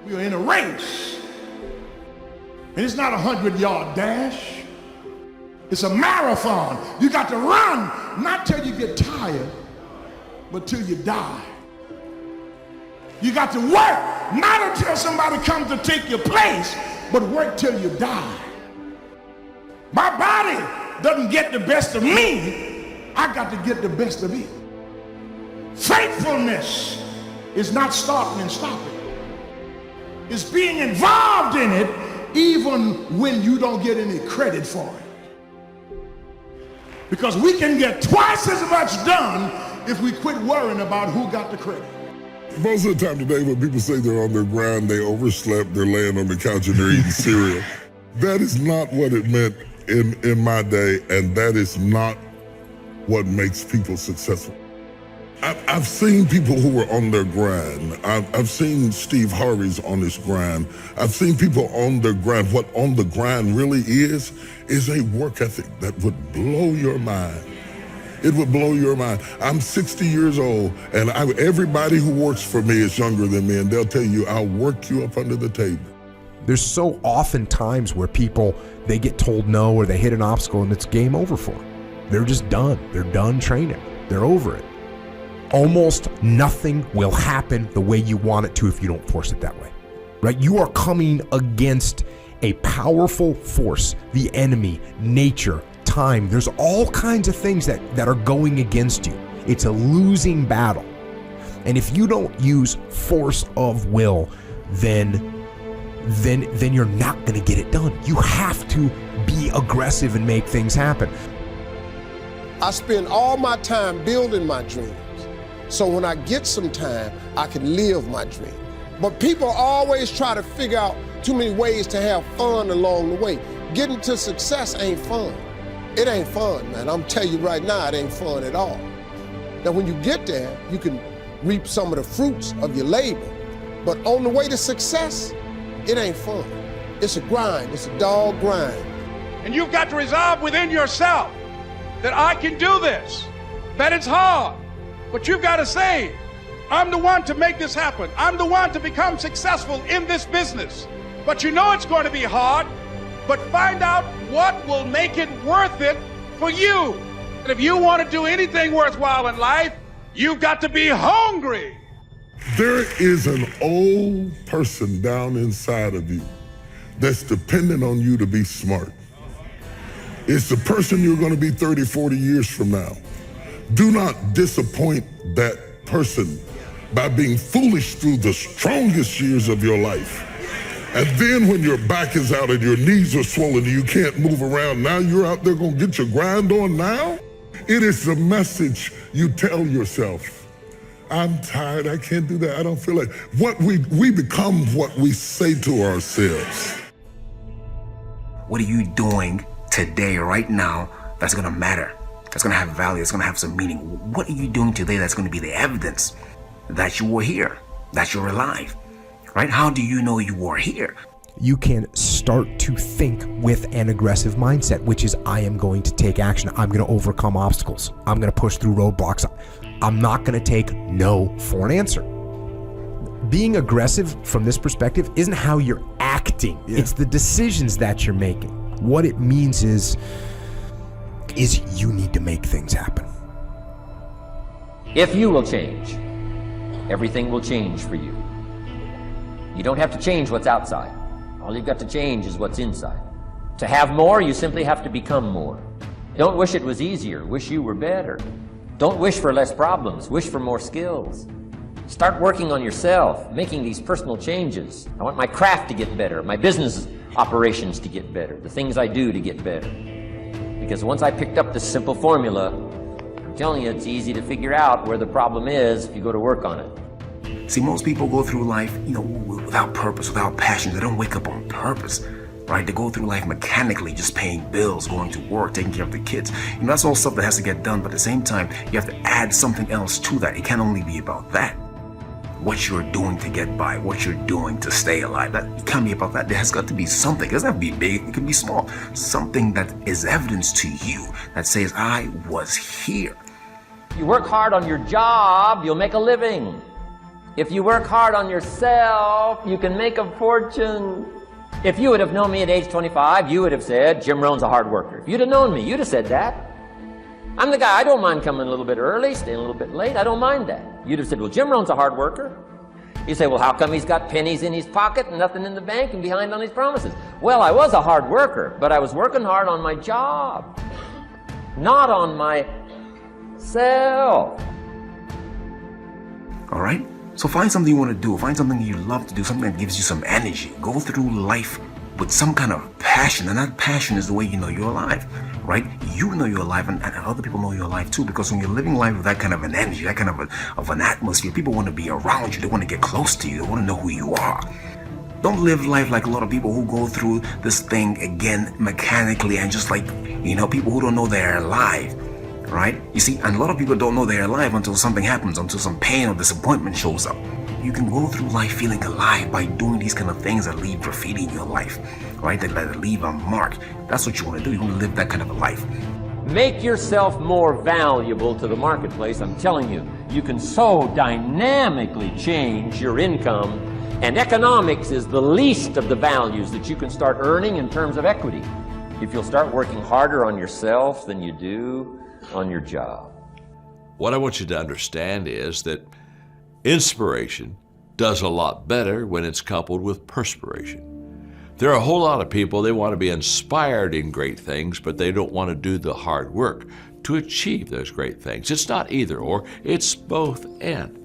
We are in a race. And it's not a 100-yard dash. It's a marathon. You got to run, not till you get tired, but till you die. You got to work, not until somebody comes to take your place, but work till you die. My body doesn't get the best of me. I got to get the best of it. Faithfulness is not starting and stopping. It's being involved in it even when you don't get any credit for it. Because we can get twice as much done if we quit worrying about who got the credit. Most of the time today when people say they're on their grind, they overslept, they're laying on the couch and they're eating cereal. That is not what it meant in my day, and that is not what makes people successful. I've seen people who were on their grind. I've seen Steve Harvey's on his grind. I've seen people on their grind. What on the grind really is a work ethic that would blow your mind. It would blow your mind. I'm 60 years old, and everybody who works for me is younger than me, and they'll tell you, I'll work you up under the table. There's so often times where people, they get told no or they hit an obstacle and it's game over for them. They're just done. They're done training. They're over it. Almost nothing will happen the way you want it to if you don't force it that way, right? You are coming against a powerful force, the enemy, nature, time. There's all kinds of things that are going against you. It's a losing battle. And if you don't use force of will, then you're not going to get it done. You have to be aggressive and make things happen. I spend all my time building my dreams. So when I get some time, I can live my dream. But people always try to figure out too many ways to have fun along the way. Getting to success ain't fun. It ain't fun, man. I'm telling you right now, it ain't fun at all. Now, when you get there, you can reap some of the fruits of your labor. But on the way to success, it ain't fun. It's a grind. It's a dog grind. And you've got to resolve within yourself that I can do this, that it's hard. But you've got to say, I'm the one to make this happen. I'm the one to become successful in this business. But you know it's going to be hard, but find out what will make it worth it for you. And if you want to do anything worthwhile in life, you've got to be hungry. There is an old person down inside of you that's dependent on you to be smart. It's the person you're going to be 30, 40 years from now. Do not disappoint that person by being foolish through the strongest years of your life. And then when your back is out and your knees are swollen and you can't move around, now you're out there going to get your grind on now? It is the message you tell yourself. I'm tired, I can't do that, I don't feel like. We become what we say to ourselves. What are you doing today, right now, that's gonna matter? That's gonna have value, that's gonna have some meaning. What are you doing today that's gonna be the evidence that you were here, that you're alive, right? How do you know you were here? You can start to think with an aggressive mindset, which is, I am going to take action. I'm going to overcome obstacles. I'm going to push through roadblocks. I'm not going to take no for an answer. Being aggressive from this perspective isn't how you're acting. Yeah. It's the decisions that you're making. What it means is you need to make things happen. If you will change, everything will change for you. You don't have to change what's outside. All you've got to change is what's inside. To have more, you simply have to become more. Don't wish it was easier, wish you were better. Don't wish for less problems, wish for more skills. Start working on yourself, making these personal changes. I want my craft to get better, my business operations to get better, the things I do to get better. Because once I picked up this simple formula, I'm telling you, it's easy to figure out where the problem is if you go to work on it. See, most people go through life, without purpose, without passion. They don't wake up on purpose, right? They go through life mechanically, just paying bills, going to work, taking care of the kids. That's all stuff that has to get done, but at the same time, you have to add something else to that. It can't only be about that. What you're doing to get by, what you're doing to stay alive, it can't be about that. There has got to be something. It doesn't have to be big, it can be small. Something that is evidence to you that says, I was here. If you work hard on your job, you'll make a living. If you work hard on yourself, you can make a fortune. If you would have known me at age 25, you would have said, Jim Rohn's a hard worker. If you'd have known me, you'd have said that. I'm the guy, I don't mind coming a little bit early, staying a little bit late, I don't mind that. You'd have said, well, Jim Rohn's a hard worker. You say, well, how come he's got pennies in his pocket and nothing in the bank and behind on his promises? Well, I was a hard worker, but I was working hard on my job, not on myself. All right? So find something you want to do. Find something you love to do, something that gives you some energy. Go through life with some kind of passion, and that passion is the way you know you're alive, right? You know you're alive, and other people know you're alive too, because when you're living life with that kind of an energy, that kind of an atmosphere, people want to be around you. They want to get close to you. They want to know who you are. Don't live life like a lot of people who go through this thing again mechanically and just like, you know, people who don't know they're alive. Right? You see, and a lot of people don't know they're alive until something happens, until some pain or disappointment shows up. You can go through life feeling alive by doing these kind of things that leave graffiti in your life, right? That leave a mark. That's what you want to do. You want to live that kind of a life. Make yourself more valuable to the marketplace. I'm telling you, you can so dynamically change your income, and economics is the least of the values that you can start earning in terms of equity. If you'll start working harder on yourself than you do on your job. What I want you to understand is that inspiration does a lot better when it's coupled with perspiration. There are a whole lot of people, they want to be inspired in great things, but they don't want to do the hard work to achieve those great things. It's not either or, it's both and.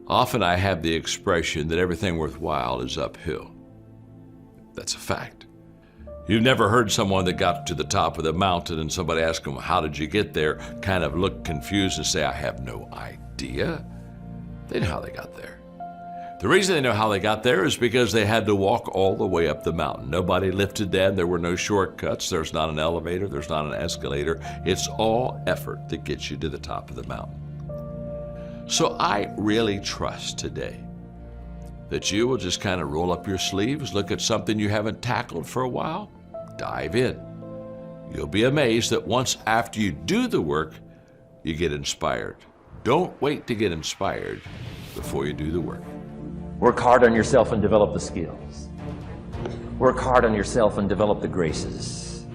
Often I have the expression that everything worthwhile is uphill. That's a fact. You've never heard someone that got to the top of the mountain and somebody asked them, how did you get there, kind of look confused and say, I have no idea. They know how they got there. The reason they know how they got there is because they had to walk all the way up the mountain. Nobody lifted them. There were no shortcuts. There's not an elevator. There's not an escalator. It's all effort that gets you to the top of the mountain. So I really trust today that you will just kind of roll up your sleeves, look at something you haven't tackled for a while, dive in. You'll be amazed that once after you do the work, you get inspired. Don't wait to get inspired before you do the work. Work hard on yourself and develop the skills. Work hard on yourself and develop the graces.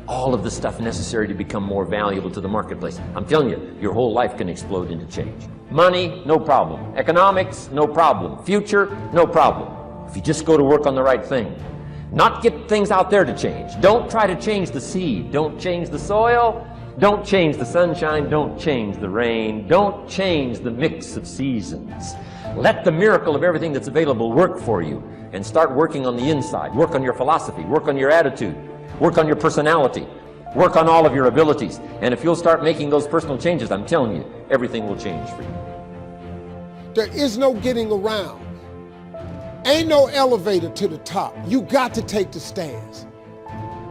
All of the stuff necessary to become more valuable to the marketplace. I'm telling you, your whole life can explode into change. Money, no problem. Economics, no problem. Future, no problem. If you just go to work on the right thing. Not get things out there to change. Don't try to change the seed. Don't change the soil. Don't change the sunshine. Don't change the rain. Don't change the mix of seasons. Let the miracle of everything that's available work for you, and start working on the inside. Work on your philosophy. Work on your attitude. Work on your personality. Work on all of your abilities. And if you'll start making those personal changes, I'm telling you, everything will change for you. There is no getting around. Ain't no elevator to the top. You got to take the stairs.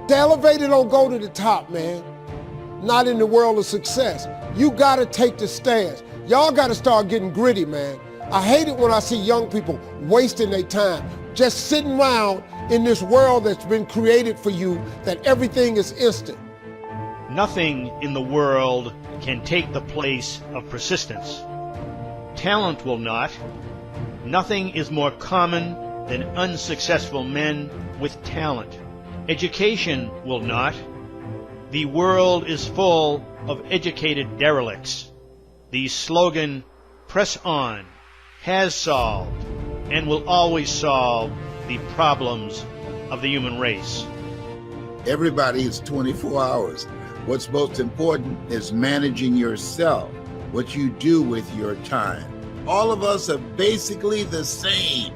The elevator don't go to the top, man. Not in the world of success. You got to take the stairs. Y'all got to start getting gritty, man. I hate it when I see young people wasting their time, just sitting around in this world that's been created for you, that everything is instant. Nothing in the world can take the place of persistence. Talent will not. Nothing is more common than unsuccessful men with talent. Education will not. The world is full of educated derelicts. The slogan, "Press on," has solved and will always solve the problems of the human race. Everybody is 24 hours. What's most important is managing yourself, what you do with your time. All of us are basically the same.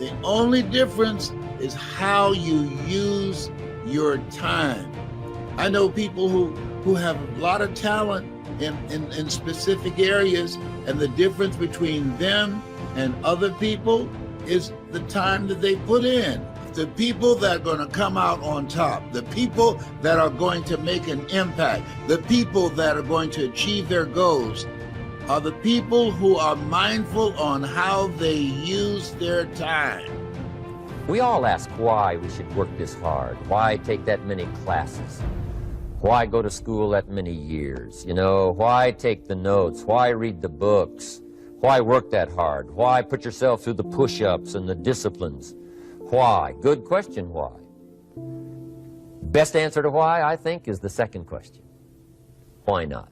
The only difference is how you use your time. I know people who have a lot of talent in specific areas, and the difference between them and other people is the time that they put in. The people that are going to come out on top, the people that are going to make an impact, the people that are going to achieve their goals are the people who are mindful on how they use their time. We all ask why we should work this hard, why take that many classes, why go to school that many years, why take the notes, why read the books, Why work that hard? Why put yourself through the push-ups and the disciplines? Why? Good question, why? Best answer to why, I think, is the second question. Why not?